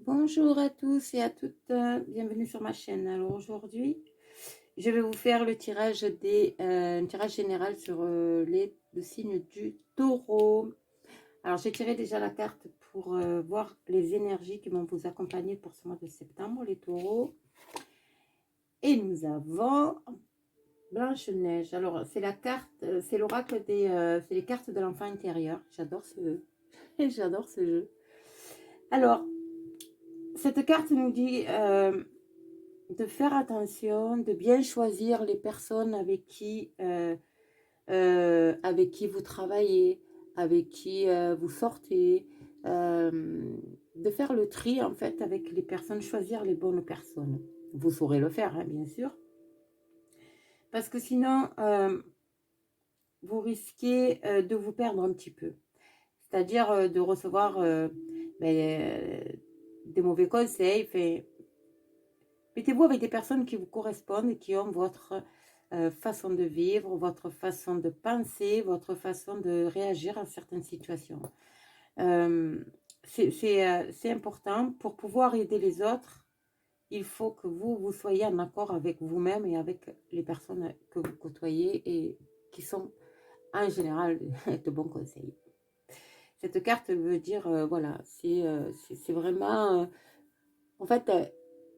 Bonjour à tous et à toutes, bienvenue sur ma chaîne. Alors aujourd'hui, je vais vous faire le tirage un tirage général sur le signe du taureau. Alors j'ai tiré déjà la carte pour voir les énergies qui vont vous accompagner pour ce mois de septembre, les taureaux. Et nous avons Blanche-Neige. Alors c'est la carte, c'est l'oracle c'est les cartes de l'enfant intérieur. J'adore ce jeu. Alors, cette carte nous dit de faire attention, de bien choisir les personnes avec qui vous travaillez, avec qui vous sortez, de faire le tri en fait avec les personnes, choisir les bonnes personnes. Vous saurez le faire, hein, bien sûr, parce que sinon, vous risquez de vous perdre un petit peu. C'est-à-dire de recevoir des mauvais conseils. Mettez-vous avec des personnes qui vous correspondent et qui ont votre façon de vivre, votre façon de penser, votre façon de réagir à certaines situations. C'est important pour pouvoir aider les autres. Il faut que vous soyez en accord avec vous-même et avec les personnes que vous côtoyez et qui sont en général de bons conseils. Cette carte veut dire, voilà, c'est vraiment, en fait,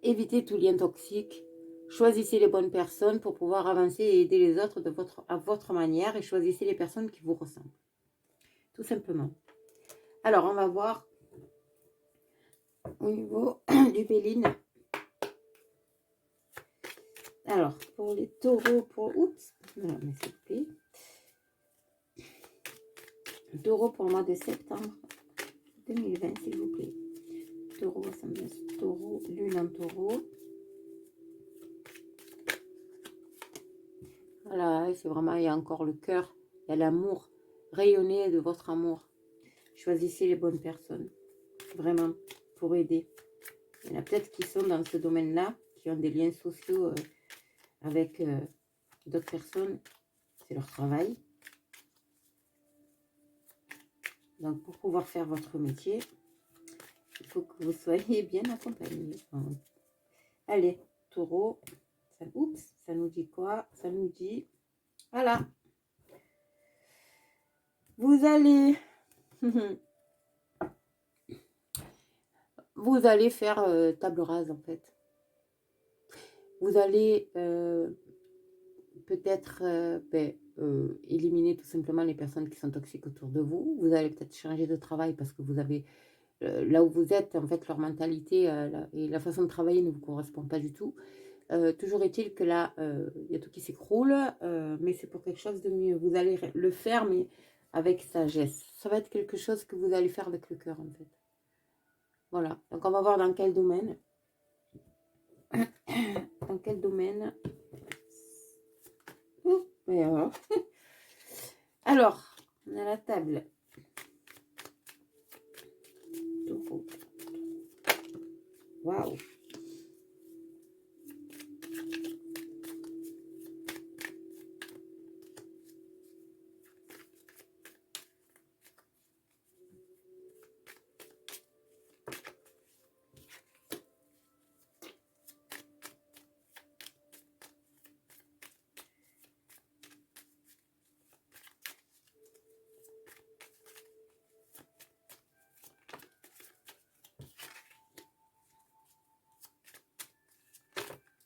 évitez tout lien toxique. Choisissez les bonnes personnes pour pouvoir avancer et aider les autres à votre manière et choisissez les personnes qui vous ressemblent. Tout simplement. Alors, on va voir au niveau du Béline. Alors, pour les taureaux, oups, voilà, mais s'il vous plaît. Taureau pour le mois de septembre 2020, s'il vous plaît. Taureau, taureau, lune en taureau. Voilà, c'est vraiment, il y a encore le cœur, il y a l'amour. Rayonnez de votre amour. Choisissez les bonnes personnes, vraiment, pour aider. Il y en a peut-être qui sont dans ce domaine-là, qui ont des liens sociaux avec d'autres personnes. C'est leur travail. Donc, pour pouvoir faire votre métier, il faut que vous soyez bien accompagné. Allez, taureau. Oups, ça nous dit quoi? Ça nous dit, voilà, vous allez... vous allez faire table rase, en fait. Vous allez peut-être éliminer tout simplement les personnes qui sont toxiques autour de vous. Vous allez peut-être changer de travail parce que vous avez, là où vous êtes, en fait, leur mentalité et la façon de travailler ne vous correspond pas du tout. Toujours est-il que là, il y a tout qui s'écroule, mais c'est pour quelque chose de mieux. Vous allez le faire, mais avec sagesse. Ça va être quelque chose que vous allez faire avec le cœur, en fait. Voilà. Donc, on va voir dans quel domaine. Dans quel domaine. Mais alors, on a la table. Waouh.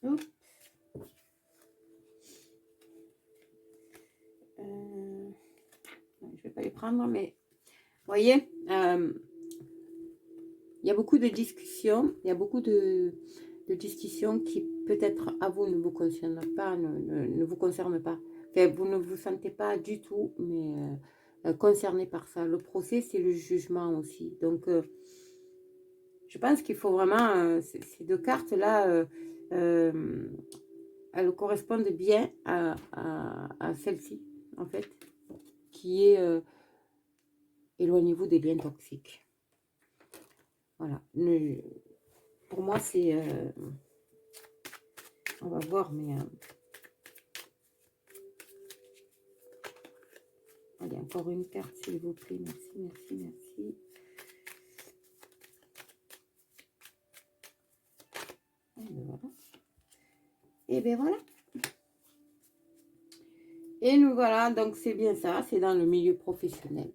Oups. Je ne vais pas les prendre, mais vous voyez, il y a beaucoup de discussions, il y a beaucoup de discussions qui peut-être à vous ne vous concernent pas, ne vous concernent pas. Enfin, vous ne vous sentez pas du tout, mais concerné par ça. Le procès, c'est le jugement aussi. Donc, je pense qu'il faut vraiment, ces deux cartes-là, elles correspondent bien à celle-ci, en fait, qui est éloignez-vous des liens toxiques. Voilà. Pour moi, c'est... on va voir, mais... allez, encore une carte, s'il vous plaît. Merci, merci, merci. voilà. Et bien voilà. Et nous voilà, donc c'est bien ça, c'est dans le milieu professionnel.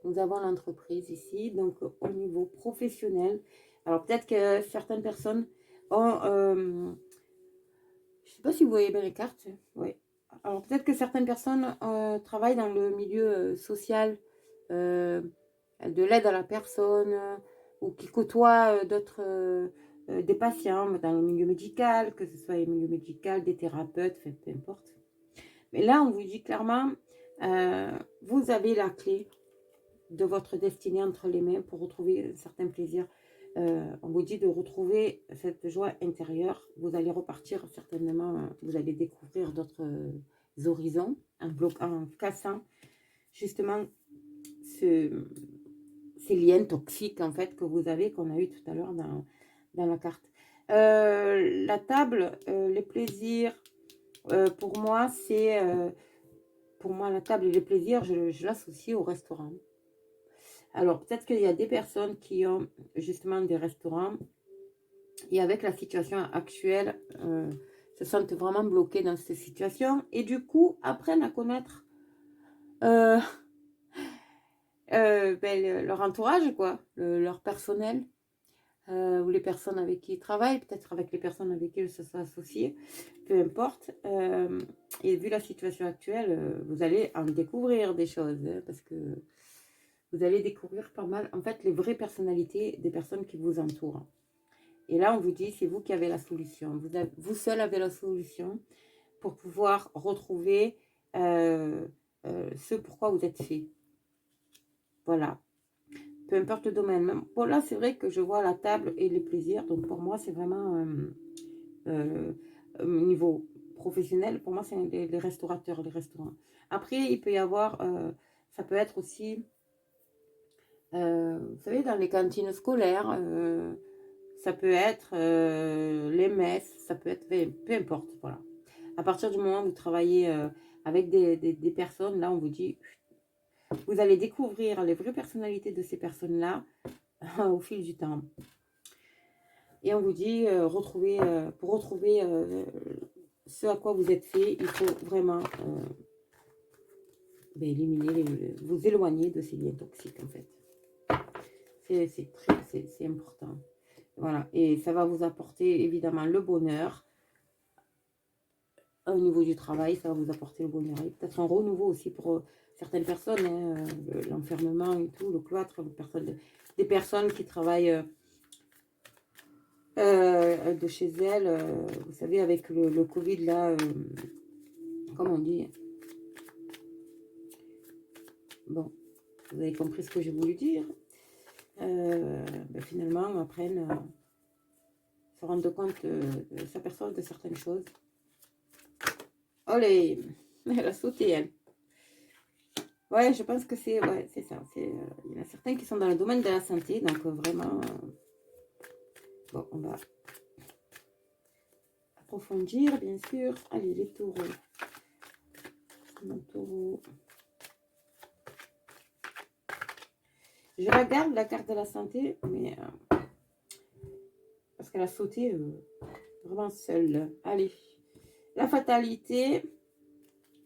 Nous avons l'entreprise ici, donc au niveau professionnel. Alors peut-être que certaines personnes ont... je ne sais pas si vous voyez bien les cartes. Oui. Alors peut-être que certaines personnes travaillent dans le milieu social, de l'aide à la personne, ou qui côtoient d'autres... des patients dans le milieu médical, que ce soit le milieu médical, des thérapeutes, enfin, peu importe. Mais là, on vous dit clairement, vous avez la clé de votre destinée entre les mains pour retrouver un certain plaisir. On vous dit de retrouver cette joie intérieure. Vous allez repartir certainement, vous allez découvrir d'autres horizons en cassant justement ces liens toxiques en fait que vous avez, qu'on a eu tout à l'heure dans la carte. La table, les plaisirs, pour moi, c'est... pour moi, la table et les plaisirs, je l'associe au restaurant. Alors, peut-être qu'il y a des personnes qui ont justement des restaurants et avec la situation actuelle, se sentent vraiment bloquées dans cette situation et du coup, apprennent à connaître euh, leur entourage, quoi, leur personnel, ou les personnes avec qui ils travaillent, peut-être avec les personnes avec qui ils se sont associés, peu importe. Et vu la situation actuelle, vous allez en découvrir des choses, hein, parce que vous allez découvrir pas mal, en fait, les vraies personnalités des personnes qui vous entourent. Et là, on vous dit, c'est vous qui avez la solution. Vous seul avez la solution pour pouvoir retrouver ce pourquoi vous êtes fait. Voilà. Peu importe le domaine. Bon, là, c'est vrai que je vois la table et les plaisirs. Donc, pour moi, c'est vraiment au niveau professionnel. Pour moi, c'est les restaurateurs, les restaurants. Après, il peut y avoir, ça peut être aussi, vous savez, dans les cantines scolaires, ça peut être les messes, ça peut être, peu importe, voilà. À partir du moment où vous travaillez avec des personnes, là, on vous dit, vous allez découvrir les vraies personnalités de ces personnes-là au fil du temps. Et on vous dit, pour retrouver ce à quoi vous êtes fait, il faut vraiment éliminer, vous éloigner de ces liens toxiques, en fait. C'est important. Voilà, et ça va vous apporter évidemment le bonheur. Au niveau du travail, ça va vous apporter le bonheur. Et peut-être un renouveau aussi pour certaines personnes, hein, l'enfermement et tout, le cloître, des personnes qui travaillent de chez elles, vous savez, avec le Covid, là, comment on dit? Bon, vous avez compris ce que j'ai voulu dire. Finalement, on apprenne à se rendre compte, s'aperçoivent de certaines choses. Allez, elle a sauté, elle. Ouais, je pense que c'est ça. Il y en a certains qui sont dans le domaine de la santé, donc vraiment... bon, on va approfondir, bien sûr. Allez, les taureaux. Mon taureau. Je regarde la carte de la santé, mais... parce qu'elle a sauté vraiment seule. Allez, la fatalité...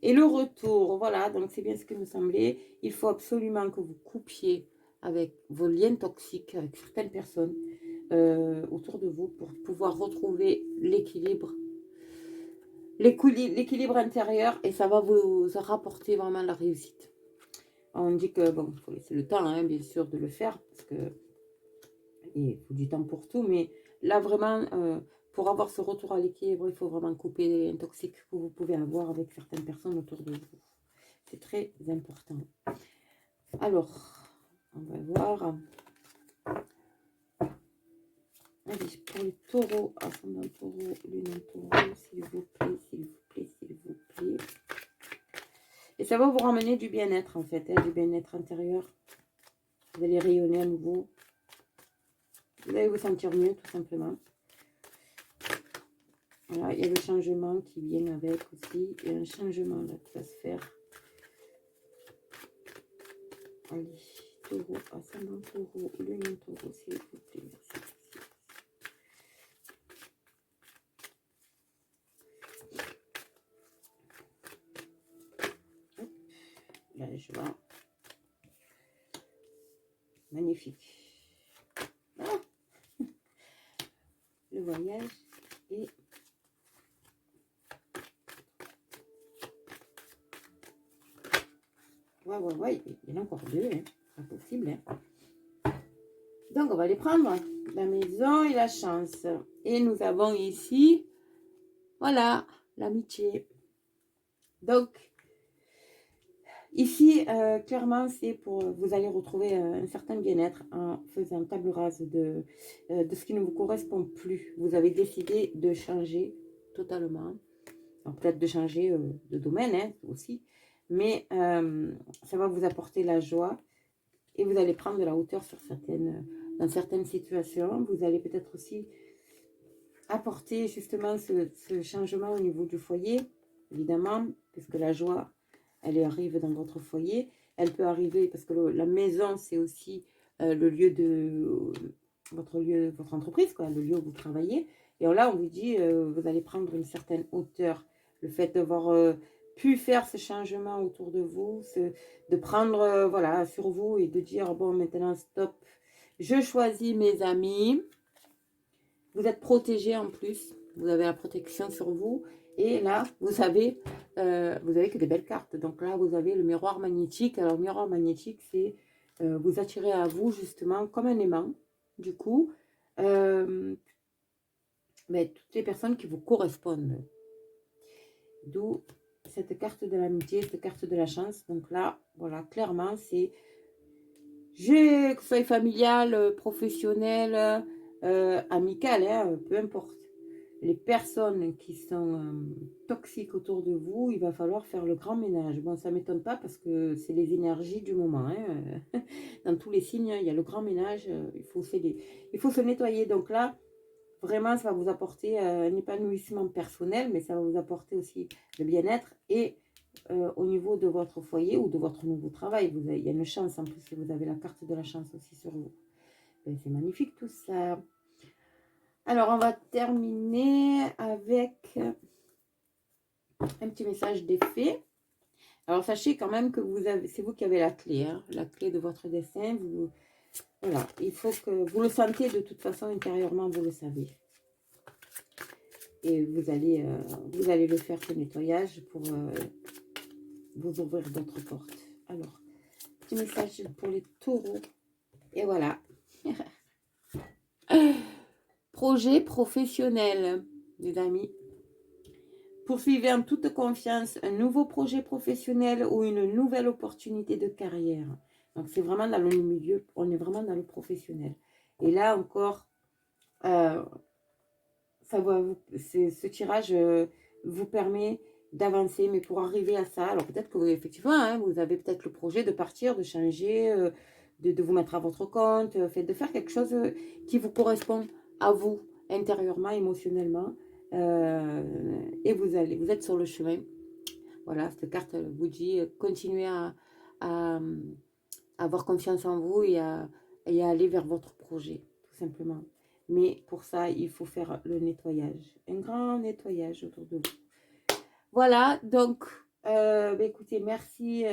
et le retour, voilà, donc c'est bien ce que me semblait. Il faut absolument que vous coupiez avec vos liens toxiques, avec certaines personnes autour de vous pour pouvoir retrouver l'équilibre intérieur et ça va vous rapporter vraiment la réussite. On dit que, bon, il faut laisser le temps, hein, bien sûr, de le faire parce que il faut du temps pour tout, mais là, vraiment, pour avoir ce retour à l'équilibre, il faut vraiment couper les liens toxiques que vous pouvez avoir avec certaines personnes autour de vous. C'est très important. Alors, on va voir. Allez, pour les taureaux, ascendant taureau, lune taureau, s'il vous plaît, s'il vous plaît, s'il vous plaît. Et ça va vous ramener du bien-être, en fait, hein, du bien-être intérieur. Vous allez rayonner à nouveau. Vous allez vous sentir mieux, tout simplement. Voilà, il y a le changement qui vient avec aussi. Il y a un changement là qui va se faire. Allez, taureau, ascendant taureau, lune taureau, s'il vous plaît, merci. magnifique. Ah, le voyage et ouais, il y en a encore deux, hein. Pas possible, hein. Donc, on va les prendre. La maison et la chance. Et nous avons ici, voilà, l'amitié. Donc, ici, clairement, c'est pour, vous allez retrouver un certain bien-être en faisant table rase de ce qui ne vous correspond plus. Vous avez décidé de changer totalement. Peut-être de changer de domaine, hein, aussi. Mais ça va vous apporter la joie et vous allez prendre de la hauteur sur dans certaines situations. Vous allez peut-être aussi apporter justement ce changement au niveau du foyer, évidemment, puisque la joie, elle arrive dans votre foyer. Elle peut arriver parce que la maison, c'est aussi le lieu de votre entreprise, quoi, le lieu où vous travaillez. Et là, on vous dit, vous allez prendre une certaine hauteur. Le fait d'avoir pu faire ce changement autour de vous, de prendre voilà, sur vous et de dire, bon, maintenant, stop, je choisis mes amis. Vous êtes protégé en plus. Vous avez la protection sur vous. Et là, vous avez que des belles cartes. Donc là, vous avez le miroir magnétique. Alors, le miroir magnétique, c'est vous attirer à vous, justement, comme un aimant. Du coup, mais toutes les personnes qui vous correspondent. D'où cette carte de l'amitié, cette carte de la chance. Donc là, voilà, clairement, c'est que ce soit familial, professionnel, amical, hein, peu importe. Les personnes qui sont toxiques autour de vous, il va falloir faire le grand ménage. Bon, ça ne m'étonne pas parce que c'est les énergies du moment. Hein. Dans tous les signes, il y a le grand ménage, il faut se nettoyer. Donc là, vraiment, ça va vous apporter un épanouissement personnel, mais ça va vous apporter aussi le bien-être et au niveau de votre foyer ou de votre nouveau travail. Il y a une chance en plus, vous avez la carte de la chance aussi sur vous. C'est magnifique tout ça. Alors, on va terminer avec un petit message des fées. Alors, sachez quand même que c'est vous qui avez la clé, hein, la clé de votre destin. Voilà, il faut que vous le sentez de toute façon intérieurement, vous le savez. Et vous allez le faire, ce nettoyage, pour vous ouvrir d'autres portes. Alors, petit message pour les taureaux. Et voilà. Projet professionnel, les amis. Poursuivez en toute confiance un nouveau projet professionnel ou une nouvelle opportunité de carrière. Donc, c'est vraiment dans le milieu, on est vraiment dans le professionnel. Et là encore, ce tirage vous permet d'avancer, mais pour arriver à ça, alors peut-être que effectivement, hein, vous avez peut-être le projet de partir, de changer, de vous mettre à votre compte, de faire quelque chose qui vous correspond à vous, intérieurement, émotionnellement, et vous êtes sur le chemin. Voilà, cette carte vous dit continuez à avoir confiance en vous et à aller vers votre projet, tout simplement. Mais pour ça, il faut faire le nettoyage, un grand nettoyage autour de vous. Voilà, donc, écoutez, merci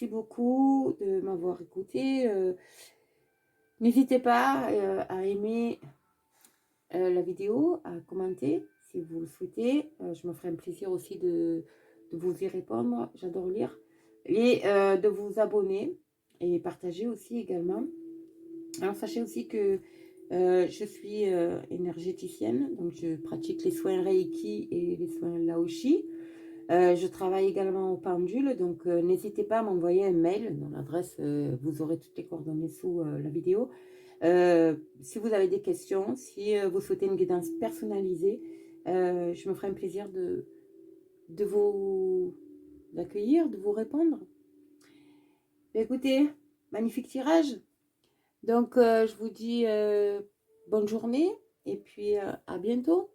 beaucoup de m'avoir écouté. N'hésitez pas à aimer la vidéo, à commenter si vous le souhaitez. Je me ferai un plaisir aussi de vous y répondre. J'adore lire. Et de vous abonner et partager aussi également. Alors, sachez aussi que je suis énergéticienne, donc je pratique les soins Reiki et les soins Laoshi. Je travaille également au pendule, donc n'hésitez pas à m'envoyer un mail. Dans l'adresse, vous aurez toutes les coordonnées sous la vidéo. Si vous avez des questions, si vous souhaitez une guidance personnalisée, je me ferai un plaisir de vous accueillir, de vous répondre. Écoutez, magnifique tirage. Donc, je vous dis bonne journée et puis à bientôt.